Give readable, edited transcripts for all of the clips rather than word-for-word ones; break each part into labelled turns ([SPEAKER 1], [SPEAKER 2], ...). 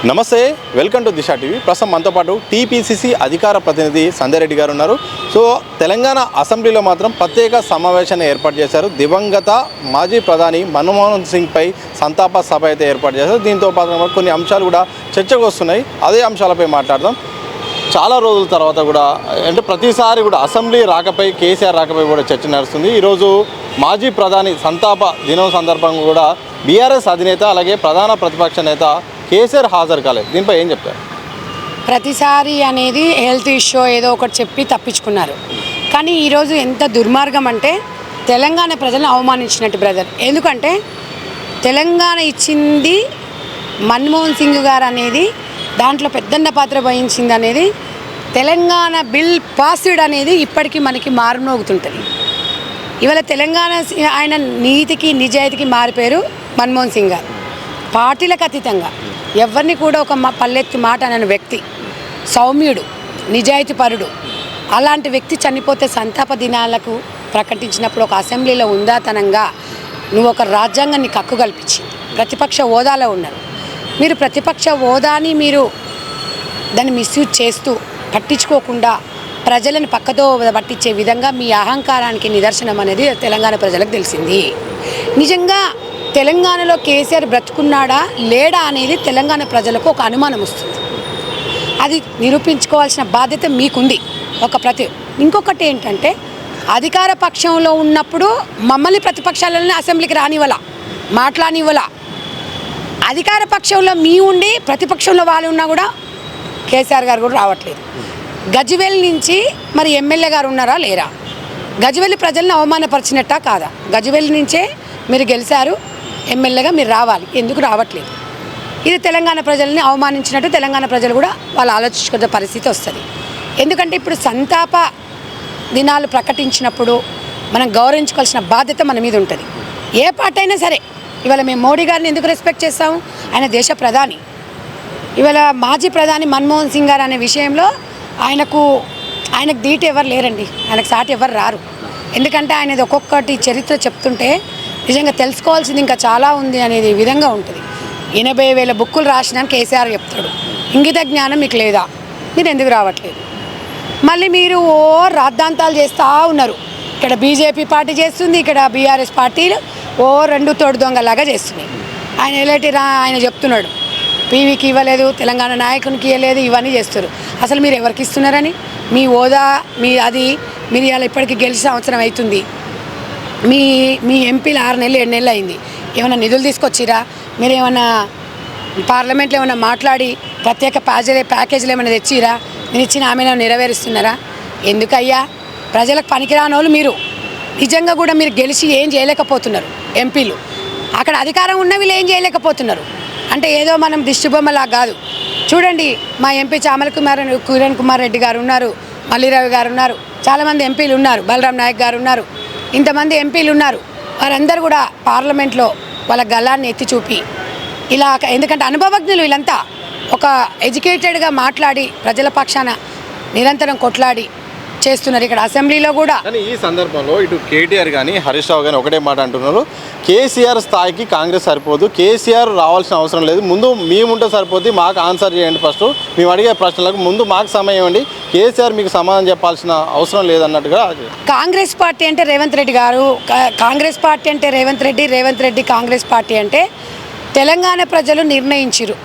[SPEAKER 1] నమస్తే, welcome to Disha TV. ప్రస్తుతం మనతో పాటు టీపీసీసీ అధికార ప్రతినిధి సంజయ్ రెడ్డి గారు ఉన్నారు. సో తెలంగాణ అసెంబ్లీలో మాత్రం ప్రత్యేక సమావేశాన్ని ఏర్పాటు చేశారు. దివంగత మాజీ ప్రధాని మన్మోహన్ సింగ్ పై సంతాప సభ అయితే ఏర్పాటు చేశారు. దీంతో పాటు కొన్ని అంశాలు కూడా చర్చకు వస్తున్నాయి. అదే అంశాలపై మాట్లాడదాం. చాలా రోజుల తర్వాత కూడా అంటే ప్రతిసారి కూడా అసెంబ్లీ రాకపై కేసీఆర్ రాకపై కూడా చర్చ నడుస్తుంది. ఈరోజు మాజీ ప్రధాని సంతాప దినం సందర్భంగా కూడా బీఆర్ఎస్ అధినేత అలాగే ప్రధాన ప్రతిపక్ష నేత కేసీఆర్ హాజరు కాలేదు. దీనిపై ఏం చెప్తారు?
[SPEAKER 2] ప్రతిసారి అనేది హెల్త్ ఇష్యూ ఏదో ఒకటి చెప్పి తప్పించుకున్నారు. కానీ ఈరోజు ఎంత దుర్మార్గం అంటే తెలంగాణ ప్రజలను అవమానించినట్టు బ్రదర్. ఎందుకంటే తెలంగాణ ఇచ్చింది మన్మోహన్ సింగ్ గారు అనేది, దాంట్లో పెద్దన్న పాత్ర వహించింది అనేది, తెలంగాణ బిల్ పాస్డ్ అనేది ఇప్పటికీ మనకి మారుమోగుతుంటుంది. ఇవాళ తెలంగాణ ఆయన నీతికి నిజాయితీకి మారిపోయారు మన్మోహన్ సింగ్ గారు. పార్టీలకు అతీతంగా ఎవరిని కూడా ఒక పల్లెత్తి మాట అనే వ్యక్తి, సౌమ్యుడు, నిజాయితీపరుడు. అలాంటి వ్యక్తి చనిపోతే సంతాప దినాలకు ప్రకటించినప్పుడు ఒక అసెంబ్లీలో ఉందాతనంగా నువ్వు ఒక రాజ్యాంగాన్ని కక్కు కల్పించింది. ప్రతిపక్ష హోదాలో ఉన్నారు మీరు. ప్రతిపక్ష హోదాని మీరు దాన్ని మిస్యూజ్ చేస్తూ పట్టించుకోకుండా ప్రజలను పక్కతో పట్టించే విధంగా మీ అహంకారానికి నిదర్శనం అనేది తెలంగాణ ప్రజలకు తెలిసింది. నిజంగా తెలంగాణలో కేసీఆర్ బ్రతుకున్నాడా లేడా అనేది తెలంగాణ ప్రజలకు ఒక అనుమానం వస్తుంది. అది నిరూపించుకోవాల్సిన బాధ్యత మీకుంది. ఇంకొకటి ఏంటంటే అధికార పక్షంలో ఉన్నప్పుడు మమ్మల్ని ప్రతిపక్షాలని అసెంబ్లీకి రానివ్వాల, మాట్లాడనివ్వాల. అధికార పక్షంలో మీ ఉండి ప్రతిపక్షంలో వాళ్ళు ఉన్నా కూడా కేసీఆర్ గారు కూడా రావట్లేదు. గజ్వేల్ నుంచి మరి ఎమ్మెల్యే గారు ఉన్నారా లేరా? గజ్వేల్ ప్రజలను అవమానపరిచినట్టా కాదా? గజ్వేల్ నుంచే మీరు గెలిచారు, ఎమ్మెల్యేగా మీరు రావాలి, ఎందుకు రావట్లేదు? ఇది తెలంగాణ ప్రజల్ని అవమానించినట్టు తెలంగాణ ప్రజలు కూడా వాళ్ళు ఆలోచించుకునే పరిస్థితి వస్తుంది. ఎందుకంటే ఇప్పుడు సంతాప దినాలు ప్రకటించినప్పుడు మనం గౌరవించుకోవాల్సిన బాధ్యత మన మీద ఉంటుంది. ఏ పార్టీ అయినా సరే. ఇవాళ మేము మోడీ గారిని ఎందుకు రెస్పెక్ట్ చేస్తాము? ఆయన దేశ ప్రధాని. ఇవాళ మాజీ ప్రధాని మన్మోహన్ సింగ్ గారు అనే విషయంలో ఆయనకు ధీటు ఎవరు లేరండి, ఆయనకు సాటి ఎవరు రారు. ఎందుకంటే ఆయనది ఒక్కొక్కటి చరిత్ర చెప్తుంటే నిజంగా తెలుసుకోవాల్సింది ఇంకా చాలా ఉంది అనేది విధంగా ఉంటుంది. 80,000 బుక్కులు రాసినాను కేసీఆర్ చెప్తాడు. ఇంగిత జ్ఞానం మీకు లేదా? మీరు ఎందుకు రావట్లేదు? మళ్ళీ మీరు రాద్ధాంతాలు చేస్తూ ఉన్నారు. ఇక్కడ బీజేపీ పార్టీ చేస్తుంది, ఇక్కడ బీఆర్ఎస్ పార్టీలు రెండు తోడు దొంగలాగా చేస్తున్నాయి. ఆయన చెప్తున్నాడు పీవీకి ఇవ్వలేదు, తెలంగాణ నాయకునికి ఇవ్వలేదు, ఇవన్నీ చేస్తారు. అసలు మీరు ఎవరికి ఇస్తున్నారని? మీ హోదా మీరు ఇలా ఇప్పటికీ గెలిచి సంవత్సరం అవుతుంది. మీ ఎంపీలు 6 నెలలు 7 నెలలు అయింది. ఏమైనా నిధులు తీసుకొచ్చిరా? మీరు ఏమైనా పార్లమెంట్లో ఏమైనా మాట్లాడి ప్రత్యేక ప్యాకేజీలు ఏమైనా తెచ్చిరా? మీరు ఇచ్చిన హామీలను నెరవేరుస్తున్నారా? ఎందుకయ్యా? ప్రజలకు పనికిరాని వాళ్ళు మీరు. నిజంగా కూడా మీరు గెలిచి ఏం చేయలేకపోతున్నారు. ఎంపీలు అక్కడ అధికారం ఉన్న వీళ్ళు ఏం చేయలేకపోతున్నారు. అంటే ఏదో మనం దిష్టిబొమ్మలా కాదు. చూడండి, మా ఎంపీ కిరణ్ కుమార్ రెడ్డి గారు ఉన్నారు, మల్లిరావు గారు ఉన్నారు, చాలామంది ఎంపీలు ఉన్నారు, బలరాం నాయక్ గారు ఉన్నారు, ఇంతమంది ఎంపీలు ఉన్నారు. వారందరూ కూడా పార్లమెంట్లో వాళ్ళ గలాన్ని ఎత్తి చూపి ఇలా, ఎందుకంటే అనుభవజ్ఞులు వీళ్ళంతా, ఒక ఎడ్యుకేటెడ్గా మాట్లాడి ప్రజల పక్షాన నిరంతరం కొట్లాడి చేస్తున్నారు. ఇక్కడ అసెంబ్లీలో కూడా.
[SPEAKER 1] కానీ ఈ సందర్భంలో ఇటు కేటీఆర్ కానీ హరీష్ రావు కానీ ఒకటే మాట అంటున్నారు, కేసీఆర్ స్థాయికి కాంగ్రెస్ సరిపోదు, కేసీఆర్ రావాల్సిన అవసరం లేదు, ముందు మేముంటే సరిపోతుంది, మాకు ఆన్సర్ చేయండి, ఫస్ట్ మేము అడిగే ప్రశ్నలకు ముందు మాకు సమయం ఇవ్వండి, కేసీఆర్ మీకు సమాధానం చెప్పాల్సిన అవసరం లేదన్నట్టుగా.
[SPEAKER 2] కాంగ్రెస్ పార్టీ అంటే రేవంత్ రెడ్డి గారు, కాంగ్రెస్ పార్టీ అంటే రేవంత్ రెడ్డి కాంగ్రెస్ పార్టీ అంటే తెలంగాణ ప్రజలు నిర్ణయించారు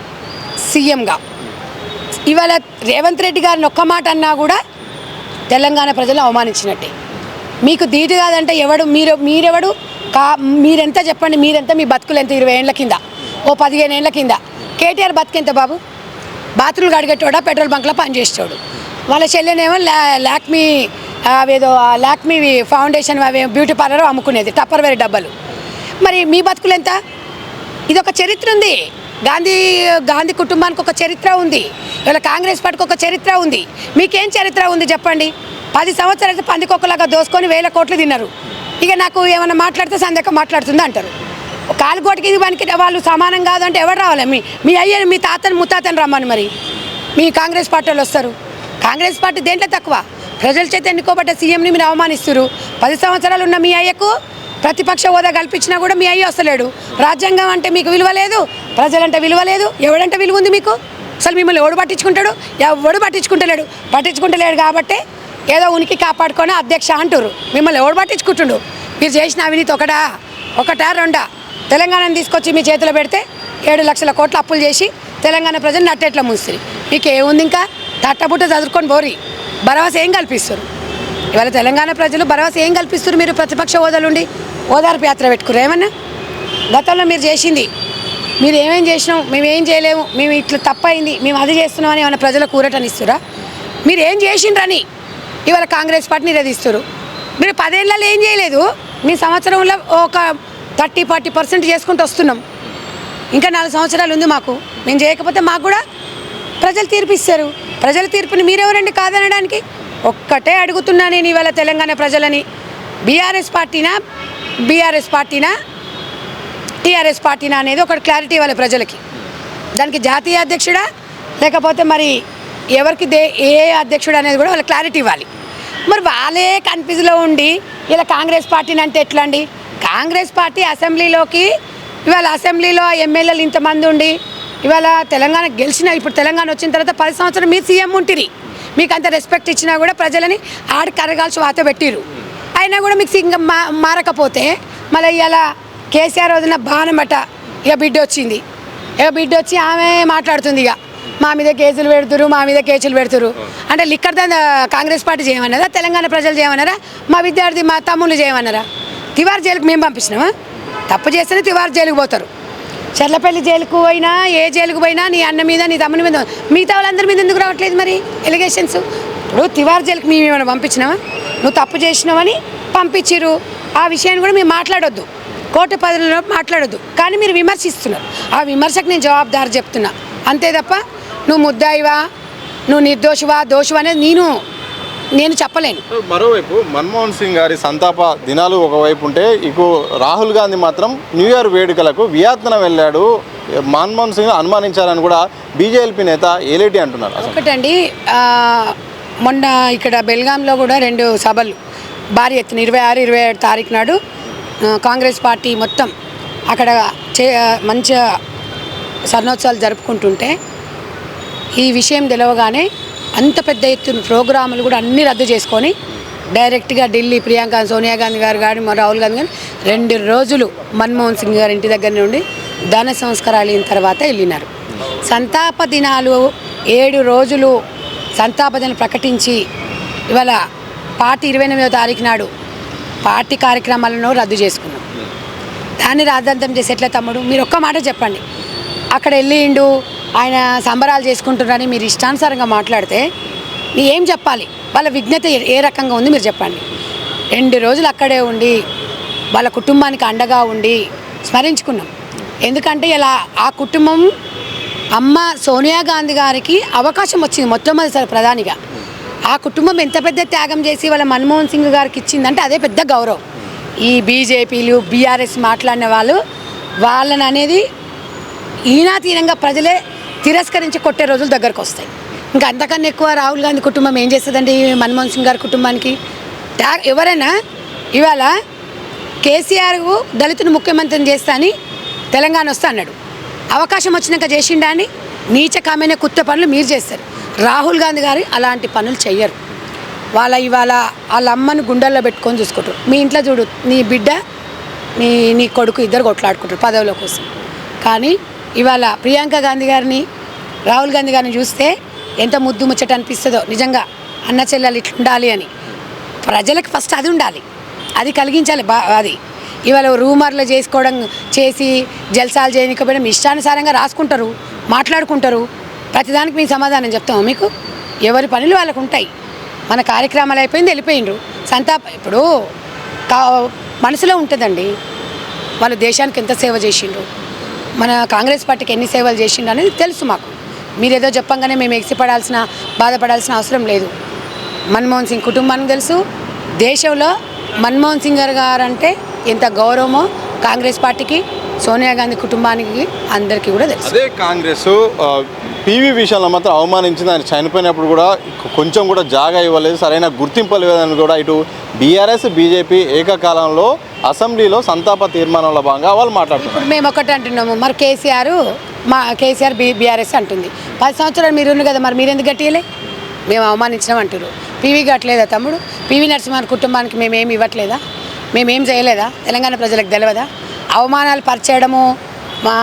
[SPEAKER 2] సీఎంగా. ఇవాళ రేవంత్ రెడ్డి గారిని ఒక్క మాట అన్నా కూడా తెలంగాణ ప్రజలు అవమానించినట్టే. మీకు ధీటు కాదంటే మీరెవడు? మీరెంత చెప్పండి, మీరెంత? మీ బతుకులు ఎంత? 20 ఏళ్ల కింద, 15 ఏళ్ల కింద కేటీఆర్ బతుకెంత బాబు? బాత్రూలు కడిగేటోడా, పెట్రోల్ బంక్లో పనిచేసేవాడు. వాళ్ళ చెల్లెనేమో లాక్మీ ఫౌండేషన్ బ్యూటీ పార్లర్ అమ్ముకునేది, టప్పర్వేర్ డబ్బాలు. మరి మీ బతుకులు ఎంత? ఇదొక చరిత్ర ఉంది. గాంధీ కుటుంబానికి ఒక చరిత్ర ఉంది. ఇవాళ కాంగ్రెస్ పార్టీకి ఒక చరిత్ర ఉంది. మీకేం చరిత్ర ఉంది చెప్పండి? 10 సంవత్సరాలు పందికొక్కలాగా దోసుకొని 1000 కోట్లు తిన్నారు. ఇక నాకు ఏమైనా మాట్లాడితే సందేహం మాట్లాడుతుంది అంటారు. కాలుగోటికి ఇది పనికి వాళ్ళు సమానం కాదంటే ఎవరు రావాలి? మీ అయ్యని, మీ తాతని, ముత్తాతని రమ్మని మరి మీ కాంగ్రెస్ పార్టీ వాళ్ళు వస్తారు. కాంగ్రెస్ పార్టీ దేంట్లో తక్కువ? ప్రజల చేత ఎన్నుకోబడ్డ సీఎంని మీరు అవమానిస్తున్నారు. 10 సంవత్సరాలు ఉన్న మీ అయ్యకు ప్రతిపక్ష హోదా కల్పించినా కూడా మీ అయ్య వస్తలేడు. రాజ్యాంగం అంటే మీకు విలువ లేదు, ప్రజలంటే విలువ లేదు. ఎవడంటే విలువ ఉంది మీకు? అసలు మిమ్మల్ని ఎవడు పట్టించుకుంటాడు? ఎవడు పట్టించుకుంటలేడు కాబట్టి ఏదో ఉనికి కాపాడుకొని అధ్యక్ష అంటారు. మిమ్మల్ని ఎవడు పట్టించుకుంటుండు? మీరు చేసిన అవినీతి ఒకటా రెండా? తెలంగాణను తీసుకొచ్చి మీ చేతిలో పెడితే 7 లక్షల కోట్ల అప్పులు చేసి తెలంగాణ ప్రజలు నట్టేట్లా ముంచుతుంది. మీకు ఏముంది? ఇంకా తట్టబుట్ట చదువుకొని పోరి. భరోసా ఏం కల్పిస్తారు? ఇవాళ తెలంగాణ ప్రజలు భరోసా ఏం కల్పిస్తారు? మీరు ప్రతిపక్ష హోదాలుండి ఓదార్పు యాత్ర పెట్టుకురు. ఏమన్నా గతంలో మీరు చేసింది, మీరు ఏమేం చేసినాం, మేమేం చేయలేము, మేము ఇట్లా తప్పైంది, మేము అది చేస్తున్నామని ఏమైనా ప్రజలకు ఊరటనిస్తురా? మీరు ఏం చేసిండ్రని ఇవాళ కాంగ్రెస్ పార్టీని నిలదీస్తారు. మీరు 10 ఏళ్ళలో ఏం చేయలేదు. మీ సంవత్సరంలో ఒక 30-40% చేసుకుంటూ వస్తున్నాం. ఇంకా 4 సంవత్సరాలు ఉంది మాకు. మేము చేయకపోతే మాకు కూడా ప్రజలు తీర్పు ఇస్తారు. ప్రజల తీర్పుని మీరెవరండి కాదనడానికి? ఒక్కటే అడుగుతున్నా నేను ఇవాళ తెలంగాణ ప్రజలని, బీఆర్ఎస్ పార్టీనా టీఆర్ఎస్ పార్టీనా అనేది ఒక క్లారిటీ ఇవ్వాలి ప్రజలకి. దానికి జాతీయ అధ్యక్షుడా లేకపోతే మరి ఎవరికి ఏ అధ్యక్షుడు అనేది కూడా వాళ్ళ క్లారిటీ ఇవ్వాలి. మరి వాళ్ళే కన్ఫ్యూజ్లో ఉండి ఇలా కాంగ్రెస్ పార్టీని అంటే ఎట్లా అండి? కాంగ్రెస్ పార్టీ ఇవాళ అసెంబ్లీలో ఎమ్మెల్యేలు ఇంతమంది ఉండి ఇవాళ తెలంగాణ ఇప్పుడు తెలంగాణ వచ్చిన తర్వాత 10 సంవత్సరాలు మీరు సీఎం ఉంటుంది. మీకు అంత రెస్పెక్ట్ ఇచ్చినా కూడా ప్రజలని ఆడి కరగాల్సి వాత పెట్టిరు. అయినా కూడా మీకు ఇంకా మారకపోతే మళ్ళీ ఇలా కేసీఆర్ రోజున బాణమట బిడ్డ వచ్చి ఆమె మాట్లాడుతుంది. ఇక మా మీద కేసులు పెడుతురు అంటే లిక్కర్ కాంగ్రెస్ పార్టీ చేయమన్నారా? తెలంగాణ ప్రజలు చేయమన్నారా? మా విద్యార్థి మా తమ్ముళ్ళు చేయమన్నారా? తివార్ జైలుకు మేము పంపించినామా? తప్పు చేస్తేనే తివార్ జైలుకు పోతారు. చెర్లపల్లి జైలుకు పోయినా ఏ జైలుకు పోయినా నీ అన్న మీద నీ తమ్ముని మీద మిగతా వాళ్ళందరి మీద ఎందుకు రావట్లేదు మరి ఎలిగేషన్స్? ఇప్పుడు తివార్ జైలుకు మేము ఏమైనా పంపించినావా? నువ్వు తప్పు చేసినావని పంపించిరు. ఆ విషయాన్ని కూడా మేము మాట్లాడొద్దు, కోర్టు పద్ధతిలో మాట్లాడొద్దు. కానీ మీరు విమర్శిస్తున్నారు. ఆ విమర్శకు నేను జవాబుదారు చెప్తున్నా అంతే తప్ప నువ్వు ముద్దాయివా, నువ్వు నిర్దోషివా దోషివా అనేది నేను చెప్పలేను.
[SPEAKER 1] మరోవైపు మన్మోహన్ సింగ్ గారి సంతాప దినాలు ఒకవైపు ఉంటే ఇకు రాహుల్ గాంధీ మాత్రం న్యూ ఇయర్ వేడుకలకు వియత్నాం వెళ్ళాడు. మన్మోహన్ సింగ్ అనుమానించారని కూడా బీజేపీ నేత ఏలేటి అంటున్నారు.
[SPEAKER 2] ఒకటండి, మొన్న ఇక్కడ బెల్గాంలో కూడా 2 సభలు భారీ ఎత్తున 26-27 తారీఖు నాడు కాంగ్రెస్ పార్టీ మొత్తం అక్కడ మంచిగా స్వర్ణోత్సవాలు జరుపుకుంటుంటే ఈ విషయం తెలవగానే అంత పెద్ద ఎత్తున ప్రోగ్రాములు కూడా అన్నీ రద్దు చేసుకొని డైరెక్ట్గా ఢిల్లీ ప్రియాంక సోనియా గాంధీ గారు కానీ రాహుల్ గాంధీ గారు 2 రోజులు మన్మోహన్ సింగ్ గారి ఇంటి దగ్గర నుండి దాన సంస్కారాలు అయిన తర్వాత వెళ్ళినారు. సంతాప దినాలు 7 రోజులు సంతాప దినాలు ప్రకటించి ఇవాళ పార్టీ 29వ తారీఖు నాడు పార్టీ కార్యక్రమాలను రద్దు చేసుకున్నాం. దాన్ని రాద్ధాంతం చేసి ఎట్లా తమ్ముడు? మీరు ఒక్క మాట చెప్పండి. అక్కడ వెళ్ళిండు ఆయన సంబరాలు చేసుకుంటున్నారని మీరు ఇష్టానుసారంగా మాట్లాడితే ఏం చెప్పాలి? వాళ్ళ విజ్ఞత ఏ రకంగా ఉంది మీరు చెప్పండి. 2 రోజులు అక్కడే ఉండి వాళ్ళ కుటుంబానికి అండగా ఉండి స్మరించుకున్నాం. ఎందుకంటే ఇలా ఆ కుటుంబం అమ్మ సోనియా గాంధీ గారికి అవకాశం వచ్చింది మొట్టమొదటిసారి ప్రధానిగా. ఆ కుటుంబం ఎంత పెద్ద త్యాగం చేసి వాళ్ళ మన్మోహన్ సింగ్ గారికి ఇచ్చిందంటే అదే పెద్ద గౌరవం. ఈ బీజేపీలు బీఆర్ఎస్ మాట్లాడిన వాళ్ళని అనేది ఈనాతీనంగా ప్రజలే తిరస్కరించి కొట్టే రోజులు దగ్గరకు వస్తాయి. ఇంకా అంతకన్నా ఎక్కువ రాహుల్ గాంధీ కుటుంబం ఏం చేస్తుందండి మన్మోహన్ సింగ్ గారి కుటుంబానికి? ఎవరైనా ఇవాళ కేసీఆర్ దళితుని ముఖ్యమంత్రిని చేస్తా అని తెలంగాణ వస్తా అన్నాడు. అవకాశం వచ్చినాక చేసిండా అని నీచకమైన కుత్త పనులు మీరు చేస్తారు. రాహుల్ గాంధీ గారు అలాంటి పనులు చెయ్యరు. ఇవాళ వాళ్ళ అమ్మను గుండెల్లో పెట్టుకొని చూసుకుంటారు. మీ ఇంట్లో చూడు, నీ బిడ్డ నీ కొడుకు ఇద్దరు కొట్లాడుకుంటారు పదవుల కోసం. కానీ ఇవాళ ప్రియాంక గాంధీ గారిని రాహుల్ గాంధీ గారిని చూస్తే ఎంత ముద్దు ముచ్చట అనిపిస్తుందో నిజంగా. అన్న చెల్లెలు ఇట్లా ఉండాలి అని ప్రజలకు ఫస్ట్ అది ఉండాలి, అది కలిగించాలి. అది ఇవాళ రూమర్లు చేసి జల్సాలు చేయకపోవడం ఇష్టానుసారంగా రాసుకుంటారు, మాట్లాడుకుంటారు. ప్రతిదానికి మేము సమాధానం చెప్తాము. మీకు ఎవరి పనులు వాళ్ళకు ఉంటాయి. మన కార్యక్రమాలు అయిపోయింది, వెళ్ళిపోయినరు. ఇప్పుడు మనసులో ఉంటుందండి వాళ్ళు దేశానికి ఎంత సేవ చేసిండ్రు, మన కాంగ్రెస్ పార్టీకి ఎన్ని సేవలు చేసిండ్రు అనేది తెలుసు మాకు. మీరేదో చెప్పంగానే మేము బాధపడాల్సిన అవసరం లేదు. మన్మోహన్ సింగ్ కుటుంబానికి తెలుసు. దేశంలో మన్మోహన్ సింగ్ గారు అంటే ఎంత గౌరవమో కాంగ్రెస్ పార్టీకి సోనియా గాంధీ కుటుంబానికి అందరికీ కూడా తెలుసు.
[SPEAKER 1] అదే కాంగ్రెస్ పీవీ విషయంలో మాత్రం అవమానించింది. ఆయన చనిపోయినప్పుడు కూడా కొంచెం కూడా జాగా ఇవ్వలేదు, సరైన గుర్తింపు లేదని కూడా ఇటు బీఆర్ఎస్ బీజేపీ ఏకకాలంలో అసెంబ్లీలో సంతాప తీర్మానంలో భాగంగా వాళ్ళు మాట్లాడుతున్నారు.
[SPEAKER 2] ఇప్పుడు మేము ఒకటి అంటున్నాము, మరి కేసీఆర్ బీఆర్ఎస్ అంటుంది. 10 సంవత్సరాలు మీరు ఉన్నారు కదా, మరి మీరు ఎందుకు గట్టియలే? మేము అవమానించినాం అంటారు. పీవీ గట్టలేదా తమ్ముడు? పీవీ నరసింహన్ కుటుంబానికి మేమేమి ఇవ్వట్లేదా? మేమేం చేయలేదా? తెలంగాణ ప్రజలకు తెలియదా? అవమానాలు పరిచేయడము, మా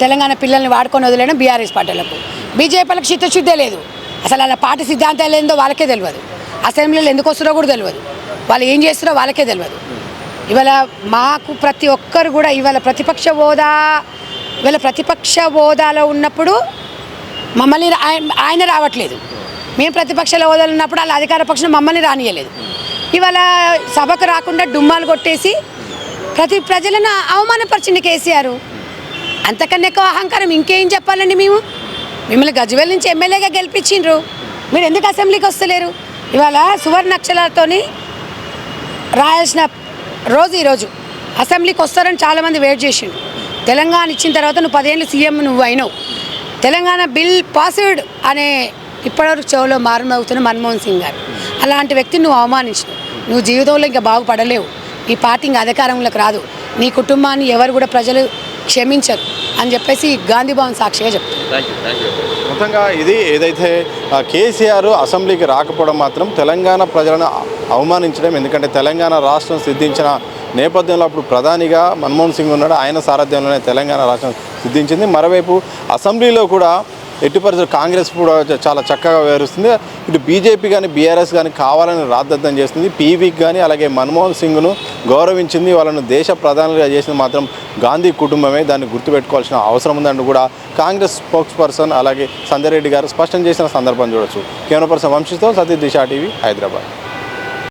[SPEAKER 2] తెలంగాణ పిల్లల్ని వాడుకొని వదిలేయడం బీఆర్ఎస్ పార్టీలకు. బీజేపీలకు చిత్తశుద్ధే లేదు. అసలు అలా పార్టీ సిద్ధాంతాలు ఏందో వాళ్ళకే తెలియదు. అసెంబ్లీలో ఎందుకు వస్తారో కూడా తెలియదు. వాళ్ళు ఏం చేస్తారో వాళ్ళకే తెలియదు. ఇవాళ మాకు ప్రతి ఒక్కరు కూడా ఇవాళ ప్రతిపక్ష హోదాలో ఉన్నప్పుడు మమ్మల్ని ఆయన రావట్లేదు. మేము ప్రతిపక్షాల హోదాలో ఉన్నప్పుడు వాళ్ళ అధికార పక్షం మమ్మల్ని రానియలేదు. ఇవాళ సభకు రాకుండా డుమ్మాలు కొట్టేసి ప్రజలను అవమానపరిచింది కేసీఆర్. అంతకన్నా ఎక్కువ అహంకారం ఇంకేం చెప్పాలండి? మిమ్మల్ని గజ్వేల్ నుంచి ఎమ్మెల్యేగా గెలిపించిండ్రు, మీరు ఎందుకు అసెంబ్లీకి వస్తలేరు? ఇవాళ సువర్ణ అక్షరాలతోని రాయాల్సిన ఈరోజు అసెంబ్లీకి వస్తారని చాలామంది వెయిట్ చేసిండు. తెలంగాణ ఇచ్చిన తర్వాత నువ్వు 10 ఏళ్ళు సీఎం నువ్వు అయినావు. తెలంగాణ బిల్ పాస్డ్ అనే ఇప్పటివరకు చెవులో మారుమవుతున్న మన్మోహన్ సింగ్ గారు, అలాంటి వ్యక్తిని నువ్వు అవమానించినావు. నువ్వు జీవితంలో ఇంకా బాగుపడలేవు. ఈ పార్టీ ఇంకా అధికారంలోకి రాదు. నీ కుటుంబాన్ని ఎవరు కూడా ప్రజలు క్షమించరు అని చెప్పేసి గాంధీ భవన్ సాక్షిగా చెప్తాను.
[SPEAKER 1] మొత్తంగా ఇది ఏదైతే కేసీఆర్ అసెంబ్లీకి రాకపోవడం మాత్రం తెలంగాణ ప్రజలను అవమానించడం. ఎందుకంటే తెలంగాణ రాష్ట్రం సిద్ధించిన నేపథ్యంలో అప్పుడు ప్రధానిగా మన్మోహన్ సింగ్ ఉన్నాడు. ఆయన సారథ్యంలోనే తెలంగాణ రాష్ట్రం సిద్ధించింది. మరోవైపు అసెంబ్లీలో కూడా ఎట్టి పరిస్థితులు కాంగ్రెస్ కూడా చాలా చక్కగా వ్యవహరిస్తుంది. ఇటు బీజేపీ కానీ బీఆర్ఎస్ కానీ కావాలని రాద్ధాంతం చేస్తుంది. పీవీకి కానీ అలాగే మన్మోహన్ సింగ్ను గౌరవించింది. వాళ్ళను దేశ ప్రధానిగా చేసింది మాత్రం గాంధీ కుటుంబమే. దాన్ని గుర్తుపెట్టుకోవాల్సిన అవసరం ఉందంటూ కూడా కాంగ్రెస్ స్పోక్స్ పర్సన్ అలాగే సంజయ్ రెడ్డి గారు స్పష్టం చేసిన సందర్భం చూడొచ్చు. కెమెరా పర్సన్ వంశీతో సతీష్ దిశ టీవీ, హైదరాబాద్.